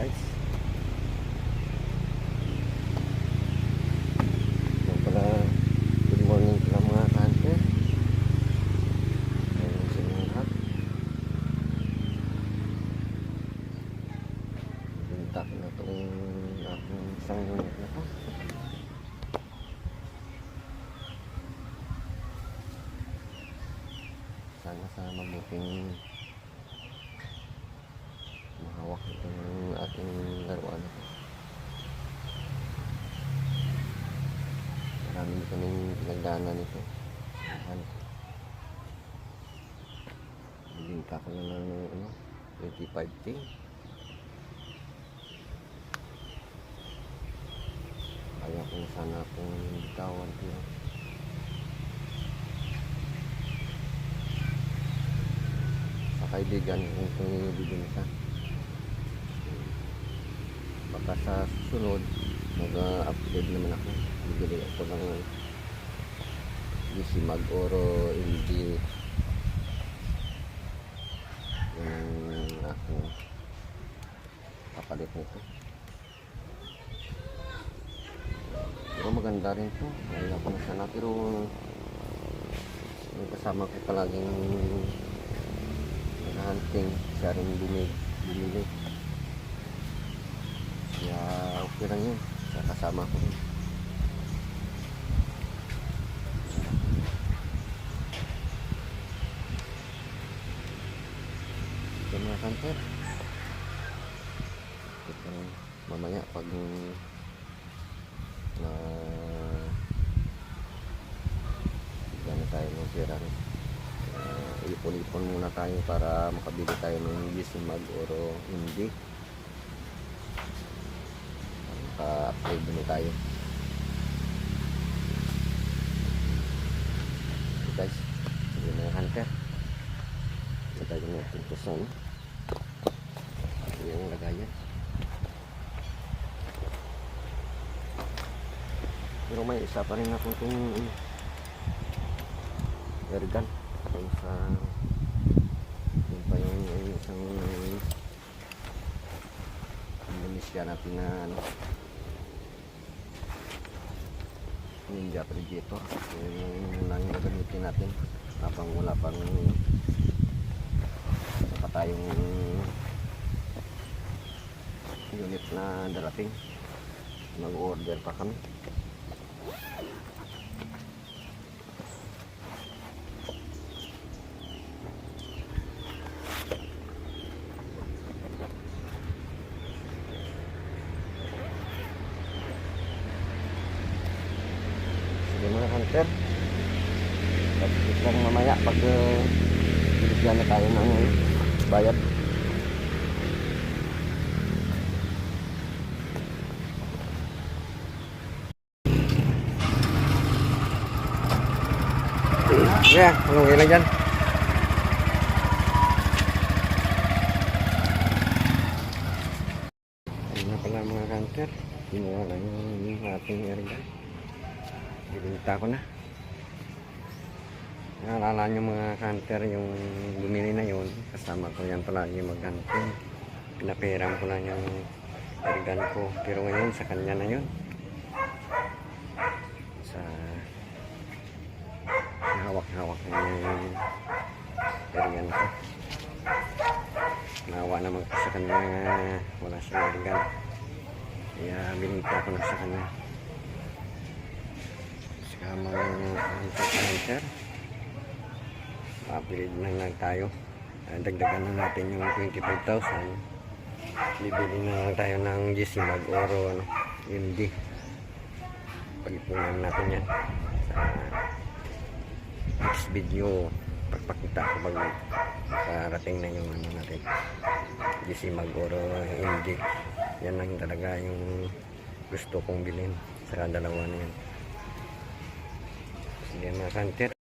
guys. Yan pala, good morning pala mga ka-hunter. Ayun sa inyo lahat. Pinta ko na itong aking isang unit na to. Sana sa mabuting mahawak itong ating laruan na to. Marami kaming pinagdaanan nito. Binta ko na ng 25K. Kaya kung sana akong bitawan ko sa kaibigan kung ito yung bibinta. Baka sa susunod mag-upgrade naman ako. Bibili ako ng DC Mag Oro LG. Yung aking kapalit nito. Pero maganda rin to. Ayaw ko na sana. Pero yung kasama ko palaging hunting, siya rin bumili. Kaya okay lang yun. Kaya kasama ko rin. Ito mga hunter. Ito mamaya pag gano'n tayo ng pera rin. Ipon-ipon muna tayo para makabili tayo ng DC Mag Oro hindi. Maka-upgrade muna tayo. Okay guys, sige mga hunter. Ito tayo natin ito sa yung lagayan. Pero may isa pa rin ako itong airgun. Kung sa yun pa yung isang Indonesia natin na Ninja Predator. Yung lang yung gagamitin natin habang wala pang pa tayong unit na darating. Mag-order pa kami. Mga hunter, tapos lang mamaya pag binigyan na tayo ng bayad. Yeah, okay lang dyan. Ayun na pala mga hunter, kinuha lang yung ating area. Binta ko na. Naalala nyo mga hunter, yung bumili na yun, kasama ko yan palagi mag-hunting. Pinaperam ko lang yung organ ko, pero ngayon sa kanya na yun. Sa hawak-hawak na yung organ ko. Nawa naman ko sa kanya, wala siyang organ. Kaya binita ko na sa kanya. Mga hunter, upgrade na lang tayo. Dagdagan na natin yung 25,000. Bibili na lang tayo ng DC Mag Oro MD. Pag-ipunan natin yan sa next video. Pagpakita ko pag nakarating na yung natin DC Mag Oro MD. Yan lang talaga yung gusto kong bilhin sa dalawa na yan. Sige mga hunter,